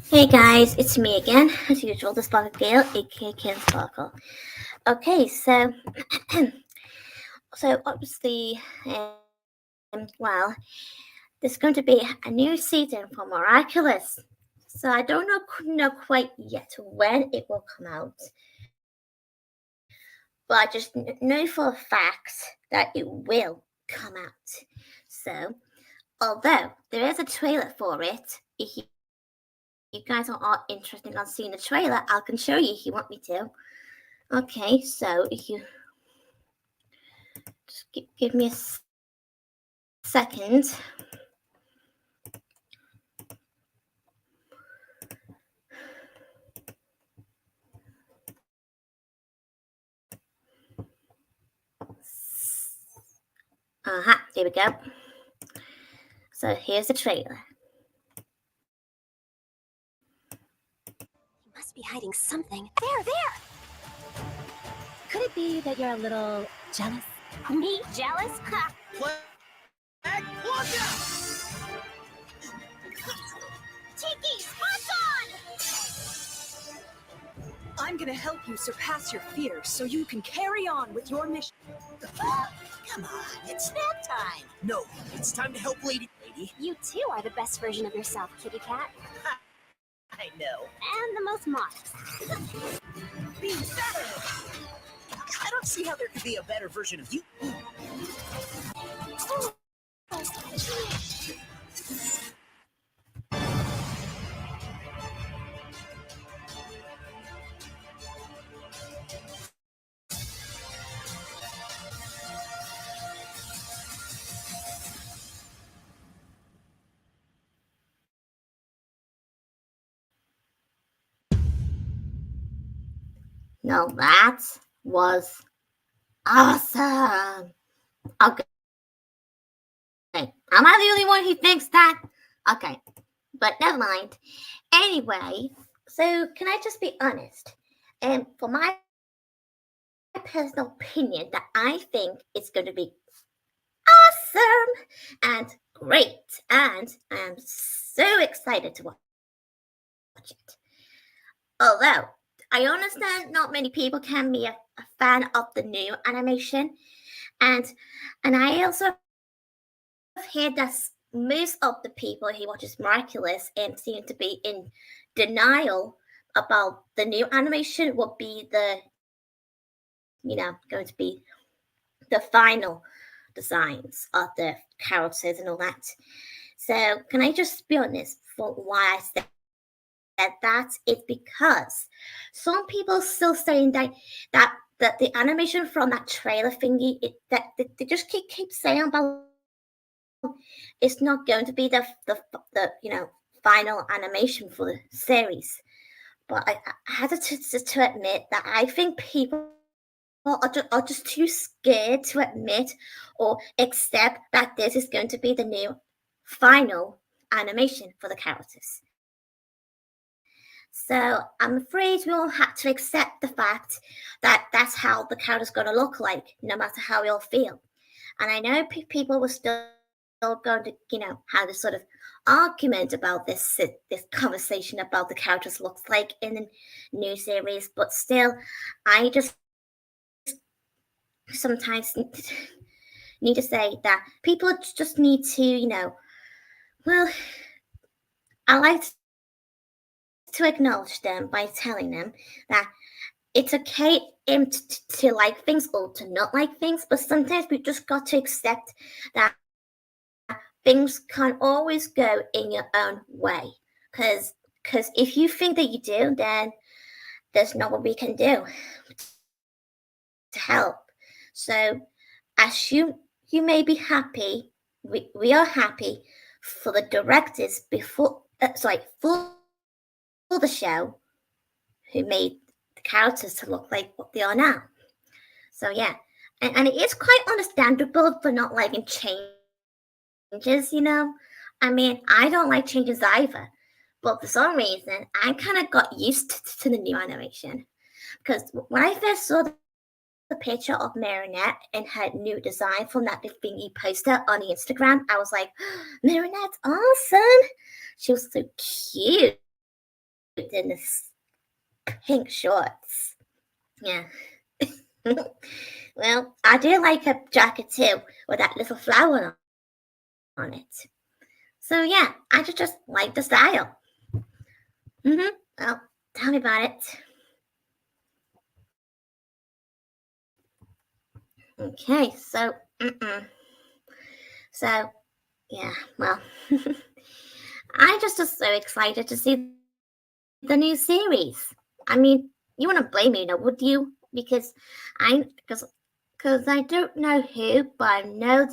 Hey guys, it's me again, as usual, the Sparkle Gale, aka Ken Sparkle. Okay, so obviously, well, there's going to be a new season for Miraculous. So I don't know quite yet when it will come out, but I just know for a fact that it will come out. So, although there is a trailer for it, if you guys are interested in seeing the trailer, I can show you if you want me to. Okay, so if you just give me a second. There we go. So here's the trailer. You must be hiding something. There! Could it be that you're a little jealous? Me? Jealous? Ha! Tiki, spots on! I'm gonna help you surpass your fears so you can carry on with your mission. Come on, it's nap time. No, it's time to help Lady. You too are the best version of yourself, kitty cat. I know. And the most modest. Be better. I don't see how there could be a better version of you. No, that was awesome. Okay. Am I the only one who thinks that? Okay, but never mind. Anyway, so can I just be honest? For my personal opinion, that I think it's going to be awesome and great, and I am so excited to watch it. Although I understand not many people can be a fan of the new animation, and I also heard that most of the people who watches Miraculous seem to be in denial about the new animation will be going to be the final designs of the characters and all that. So can I just be honest for why I said that? It's because some people still saying that the animation from that trailer thingy that they just keep saying about it's not going to be the final animation for the series. But I had to admit that I think people are just too scared to admit or accept that this is going to be the new final animation for the characters. So I'm afraid we all have to accept the fact that that's how the character's going to look like, no matter how we all feel. And I know people were still going to, have this sort of argument about this conversation about the characters looks like in the new series, but still, I just sometimes need to say that people just need to, well, I like to acknowledge them by telling them that it's okay to like things or to not like things, but sometimes we just got to accept that things can't always go in your own way. Because if you think that you do, then there's not what we can do to help. So as you may be happy, we are happy for the directors for the show who made the characters to look like what they are now. So yeah, and it is quite understandable for not liking changes, I mean, I don't like changes either, but for some reason, I kind of got used to the new animation. Because when I first saw a picture of Marinette and her new design from that thingy poster on the Instagram, I was like, Marinette's awesome. She was so cute in this pink shorts. Yeah. Well, I do like her jacket too, with that little flower on it. So yeah, I just like the style. Well, tell me about it. Okay, so, so, yeah, well, I just was so excited to see the new series. I mean, you wouldn't blame me, no, would you? Because I don't know who, but I know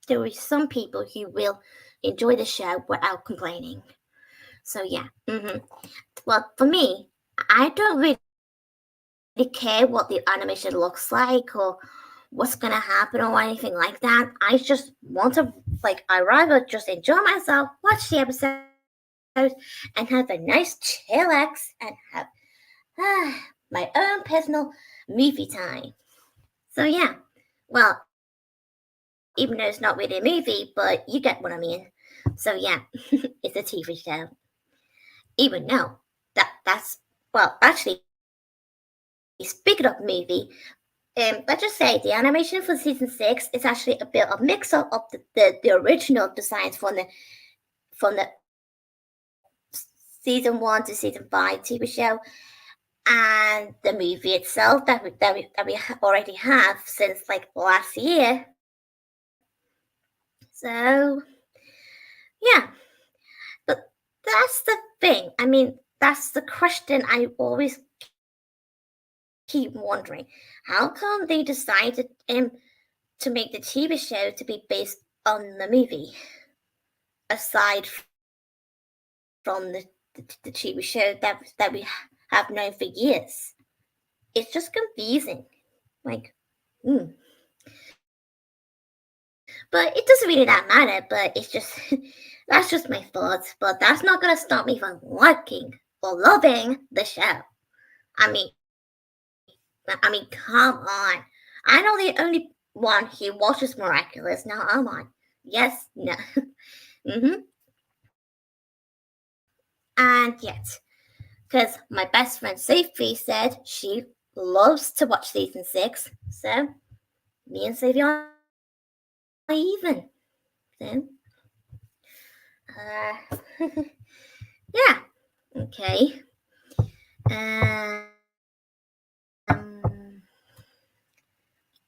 there are some people who will enjoy the show without complaining. So yeah, well, for me, I don't really care what the animation looks like or what's gonna happen or anything like that. I just want to, I rather just enjoy myself, watch the episode, and have a nice chillax and have my own personal movie time. So yeah, well, even though it's not really a movie, but you get what I mean. So yeah, it's a TV show. Even though that's well, actually, speaking of movie, let's just say the animation for season 6 is actually a bit of mix up of the original designs from the season 1 to season 5 TV show and the movie itself that we already have since last year. So yeah, but that's the thing. I mean, that's the question I always keep wondering. How come they decided to make the TV show to be based on the movie, aside from the TV show that we have known for years? It's just confusing. But it doesn't really that matter. But it's just that's just my thoughts. But that's not gonna stop me from liking or loving the show. I mean, come on. I know the only one who watches Miraculous. Now, am I? Yes, no. And yet, because my best friend Sophie said she loves to watch season 6, so me and Sophie are even. So, yeah, okay.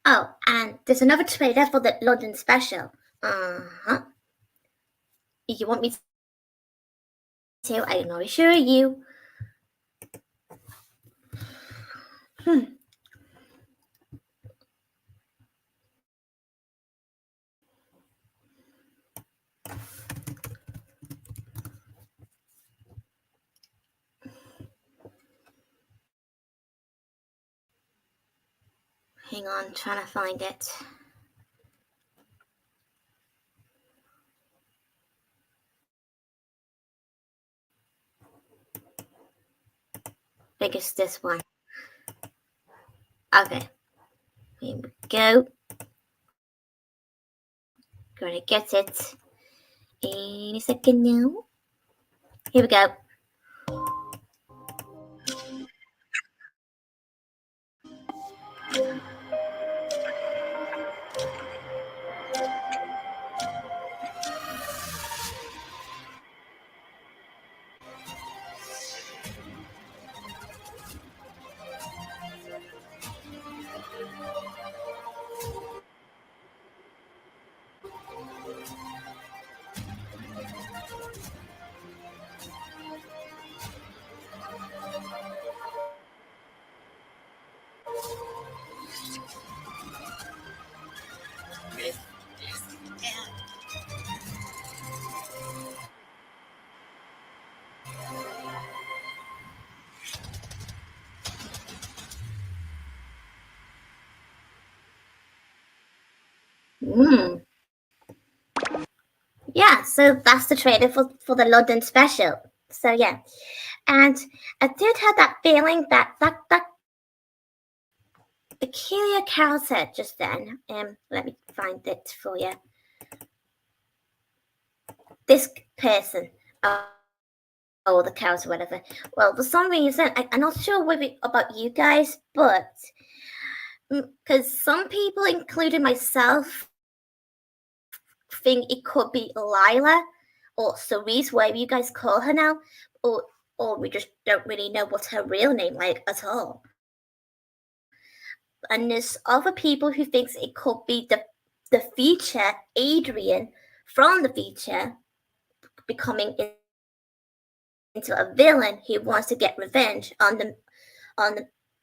Oh, and there's another trailer for the London special. You want me to? I can assure you. Hang on, trying to find it. I think it's this one. Okay. Here we go. Gonna get it in a second now. Here we go. Yeah, so that's the trailer for the London special. So yeah, and I did have that feeling that peculiar Carol said just then. Let me find it for you. This person, or the cows or whatever. Well, for some reason, I'm not sure about you guys, but because some people, including myself, think it could be Lila or Cerise, whatever you guys call her now, or we just don't really know what's her real name like at all. And there's other people who thinks it could be the future Adrian from the future becoming into a villain who wants to get revenge on the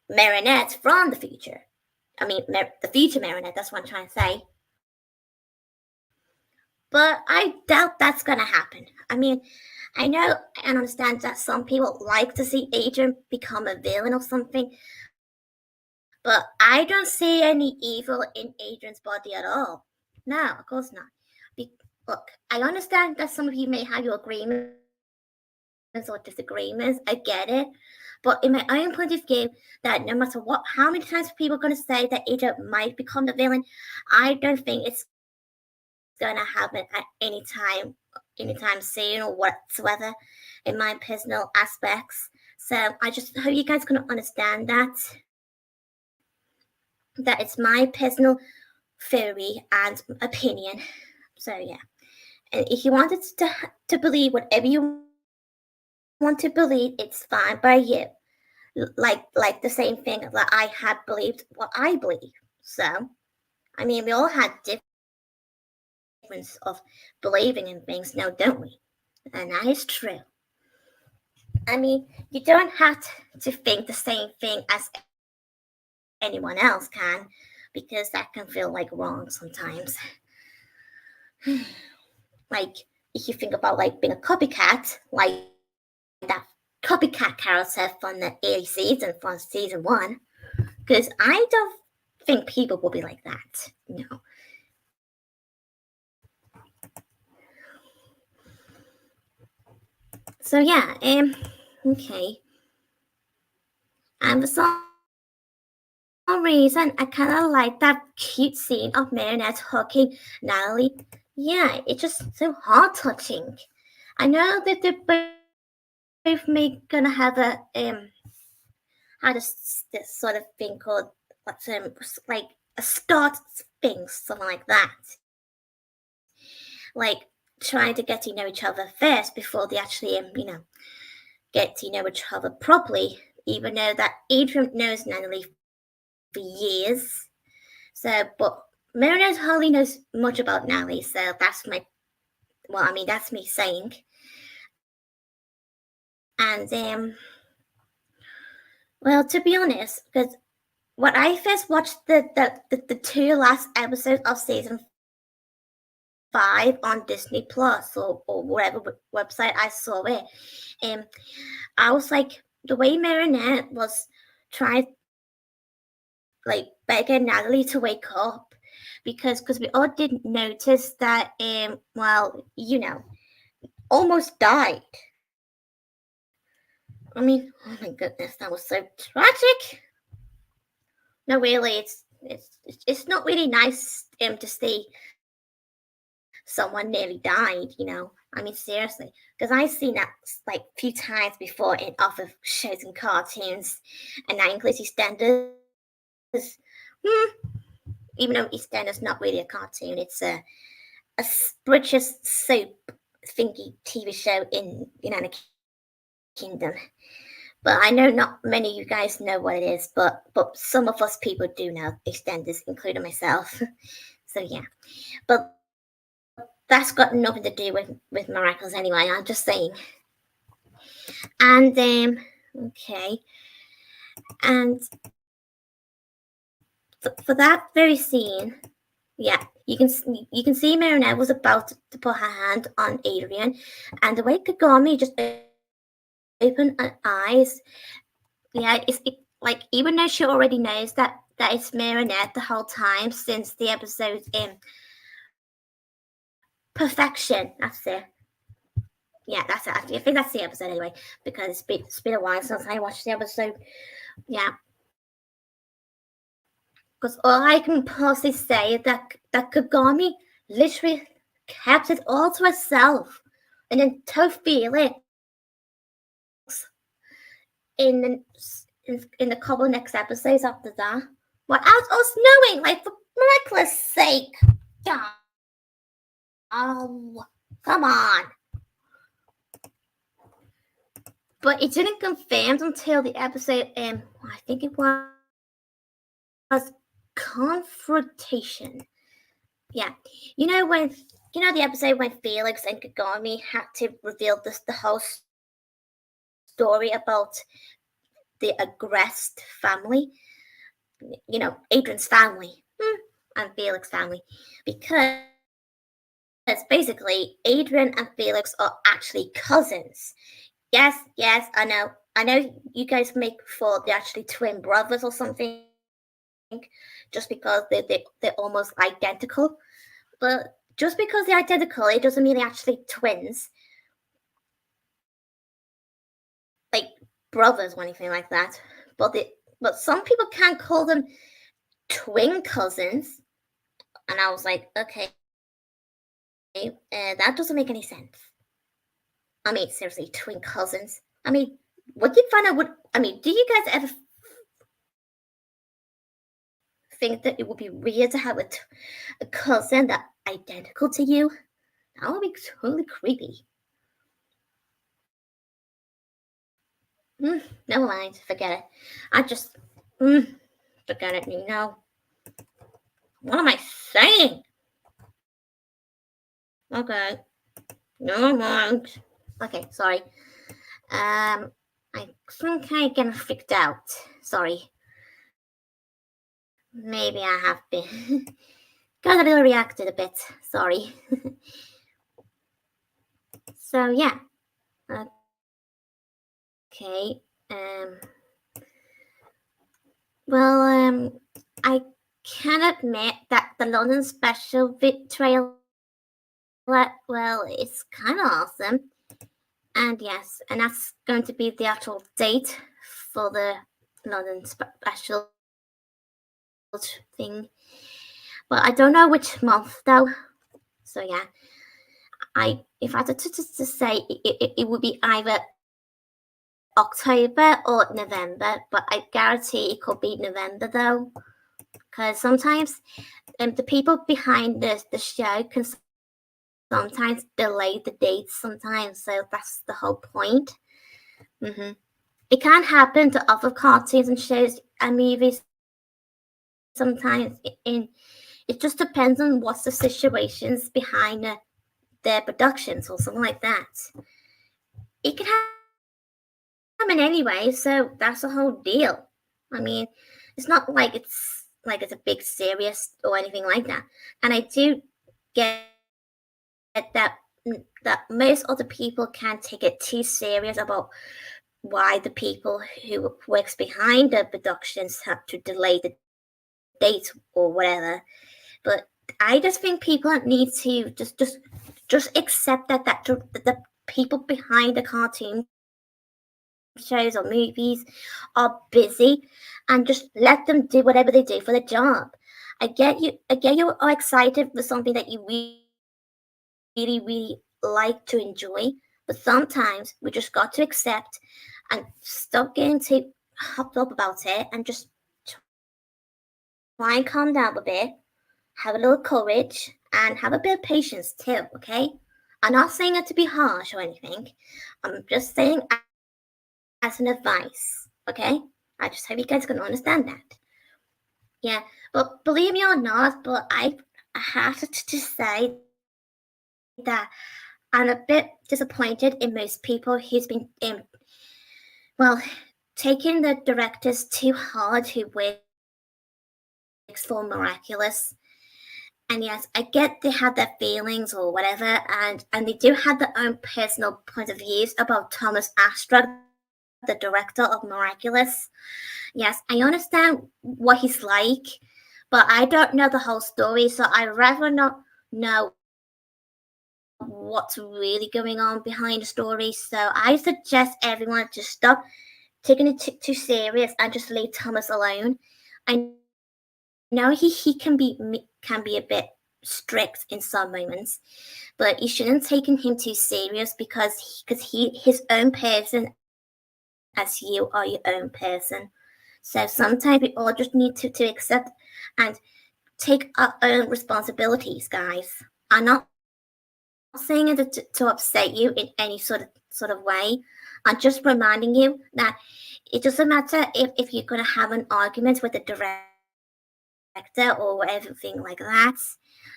Marinette from the future. I mean, the future Marinette, that's what I'm trying to say. But I doubt that's going to happen. I mean, I know and understand that some people like to see Adrian become a villain or something, but I don't see any evil in Adrian's body at all. No, of course not. Look, I understand that some of you may have your agreements or disagreements. I get it. But in my own point of view, that no matter how many times people are going to say that Adrian might become the villain, I don't think it's going to happen at anytime soon or whatsoever in my personal aspects. So I just hope you guys can understand that it's my personal theory and opinion. So yeah, and if you wanted to believe whatever you want to believe, it's fine by you. Like the same thing that I had believed what I believe. So I mean, we all had difference of believing in things now, don't we? And that is true. I mean, you don't have to think the same thing as anyone else can, because that can feel like wrong sometimes. Like if you think about like being a copycat, like that copycat character from the early season, from season 1, because I don't think people will be like that. No. So yeah, okay. And for some reason, I kind of like that cute scene of Marinette hugging Natalie. Yeah, it's just so heart-touching. I know that they're both gonna have this sort of thing called like a start thing, something like that. Like trying to get to know each other first before they actually get to know each other properly. Even though that Adrian knows Natalie for years, but Marinette hardly knows much about Natalie, so that's that's me saying. And well, to be honest, because when I first watched the 2 last episodes of season 5 on Disney Plus or whatever website I saw it, I was like, the way Marinette was trying like begging Natalie to wake up, because we all didn't notice that almost died. I mean, oh my goodness, that was so tragic. No, really, it's not really nice to see someone nearly died, I mean, seriously, because I've seen that like a few times before in other shows and cartoons, and that includes EastEnders. Even though EastEnders not really a cartoon, it's a British soap thingy TV show in United Kingdom. But I know not many of you guys know what it is, but some of us people do know EastEnders, including myself. So yeah, but that's got nothing to do with Miraculous anyway. I'm just saying. And okay, and for that very scene, yeah, you can see Marinette was about to put her hand on Adrian, and the way Kagami just opened her eyes. Yeah, like even though she already knows that it's Marinette the whole time since the episode in Perfection. That's it. Yeah, that's it. I think that's the episode anyway, because it's been a while since I watched the episode. Yeah. Because all I can possibly say is that Kagami literally kept it all to herself, and then told Felix in the couple of next episodes after that. Without us knowing, like, for Miraculous' sake. Oh, come on. But it didn't confirm until the episode, I think it was Confrontation. Yeah. The episode when Felix and Kagami had to reveal the whole story about the aggressed family. Adrian's family and Felix's family. Because basically Adrian and Felix are actually cousins. Yes, I know you guys make thought they're actually twin brothers or something, just because they're almost identical. But just because they're identical, it doesn't mean they're actually twins, like brothers or anything like that. But some people can call them twin cousins, and I was like, okay, that doesn't make any sense. I mean, seriously, twin cousins. I mean, would you find out? Do you guys ever think that it would be weird to have a cousin that's identical to you? That would be totally creepy. Never mind, forget it. I just forget it. What am I saying? Okay, never mind. Okay, sorry. I think I get freaked out. Sorry. Maybe I have been. Got a little reacted a bit. Sorry. So yeah. Okay. Well, I can admit that the London special trailer, well, it's kind of awesome. And yes, and that's going to be the actual date for the London special thing. But I don't know which month though. So yeah, if I had to say, it would be either October or November, but I guarantee it could be November though, because sometimes the people behind the show can sometimes delay the dates sometimes, so that's the whole point. It can happen to other cartoons and shows and movies sometimes. It just depends on what's the situations behind their productions or something like that. It can happen anyway, so that's the whole deal. I mean, it's not like it's a big serious or anything like that. And I do get that most other people can't take it too serious about why the people who works behind the productions have to delay the date or whatever. But I just think people need to just accept that the people behind the cartoon shows or movies are busy, and just let them do whatever they do for the job. I get you are excited for something that you really like to enjoy, but sometimes we just got to accept and stop getting too hopped up about it, and just try and calm down a bit, have a little courage, and have a bit of patience too, okay? I'm not saying it to be harsh or anything. I'm just saying as an advice, okay? I just hope you guys can understand that. Yeah, but believe me or not, but I have to say that I'm a bit disappointed in most people who's been, taking the directors too hard who works for Miraculous. And yes, I get they had their feelings or whatever, and they do have their own personal point of views about Thomas Astra, the director of Miraculous. Yes, I understand what he's like, but I don't know the whole story, so I'd rather not know what's really going on behind the story. So I suggest everyone to stop taking it too serious and just leave Thomas alone. I know he can be a bit strict in some moments, but you shouldn't take him too serious because his own person as you are your own person. So sometimes we all just need to accept and take our own responsibilities, guys. I'm not saying it to upset you in any sort of way. I'm just reminding you that it doesn't matter if you're gonna have an argument with the director or everything like that.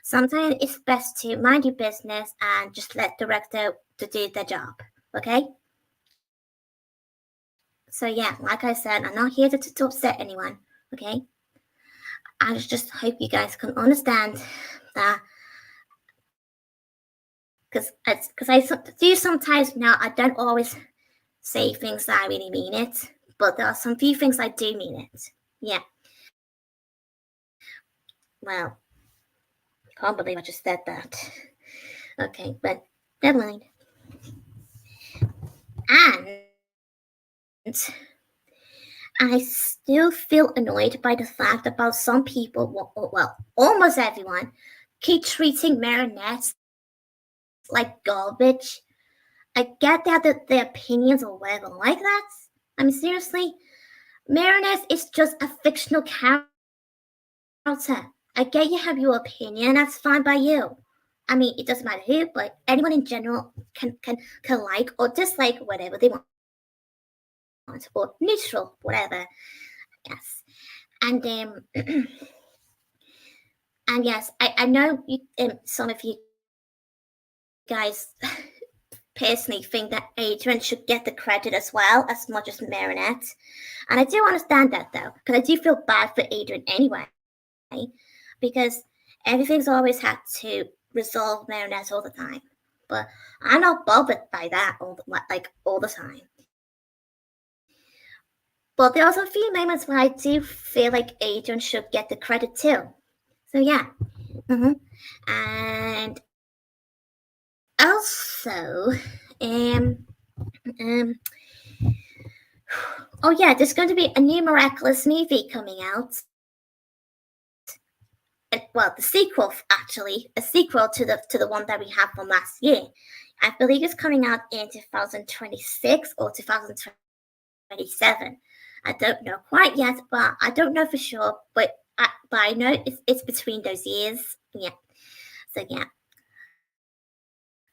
Sometimes it's best to mind your business and just let the director to do their job. Okay? So yeah, like I said, I'm not here to upset anyone. Okay? I just hope you guys can understand that because I do sometimes now. I don't always say things that I really mean it, but there are some few things I do mean it. Yeah. Well, I can't believe I just said that. Okay, but never mind. And I still feel annoyed by the fact about some people, well, almost everyone, keep treating marionettes like garbage. I get that their opinions or whatever like that. I mean, seriously, Marionette is just a fictional character. I get you have your opinion, that's fine by you. I mean, it doesn't matter who, but anyone in general can like or dislike whatever they want, or neutral, whatever. Yes, and and yes, I know you, some of you guys personally think that Adrian should get the credit as well as much as Marinette. And I do understand that though, because I do feel bad for Adrian anyway. Because everything's always had to resolve Marinette all the time. But I'm not bothered by that all the time. But there are also a few moments where I do feel like Adrian should get the credit too. So yeah. And also, oh yeah, there's going to be a new Miraculous movie coming out. Well, the sequel, actually, a sequel to the one that we have from last year. I believe it's coming out in 2026 or 2027. I don't know quite yet, but I don't know for sure. But I know it's between those years. Yeah. So yeah,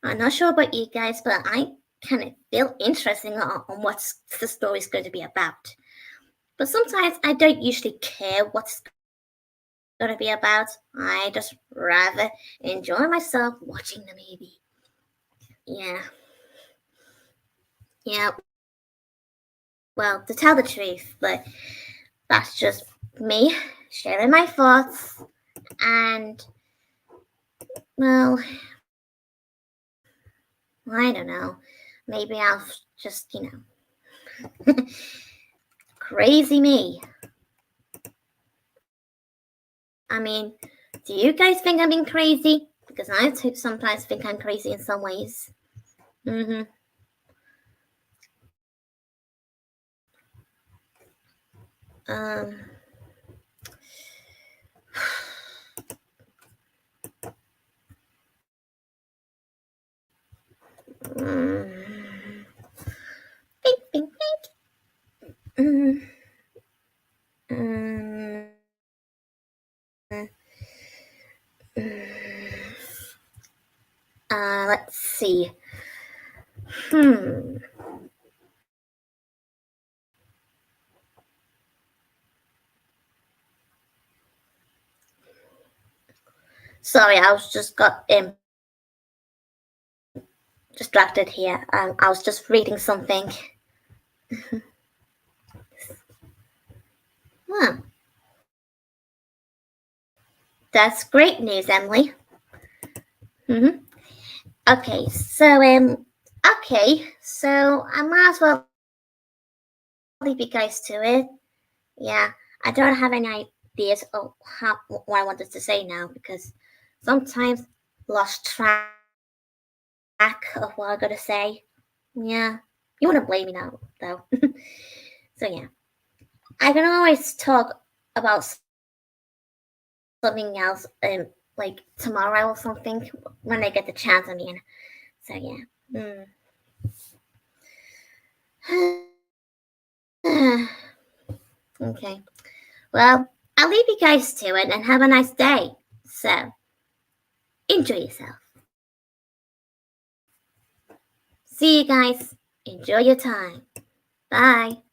I'm not sure about you guys, but I kind of feel interesting on what the story's going to be about. But sometimes I don't usually care what's going to be about. I just rather enjoy myself watching the movie. Yeah. Yeah. Well, to tell the truth, but that's just me sharing my thoughts. And, well, I don't know. Maybe I'll just, crazy me. I mean, do you guys think I'm being crazy? Because I sometimes think I'm crazy in some ways. Mm-hmm. Um. Think, think, think. Let's see. Sorry, I was just got distracted here. I was just reading something. Huh. That's great news, Emily. Okay, so I might as well leave you guys to it. Yeah, I don't have any ideas of what I wanted to say now because sometimes lost track of what I gotta say. Yeah, you wouldn't blame me now though. So yeah, I can always talk about something else, like tomorrow or something, when I get the chance. I mean, so yeah. Okay. Well, I'll leave you guys to it and have a nice day. So, enjoy yourself. See you guys. Enjoy your time. Bye.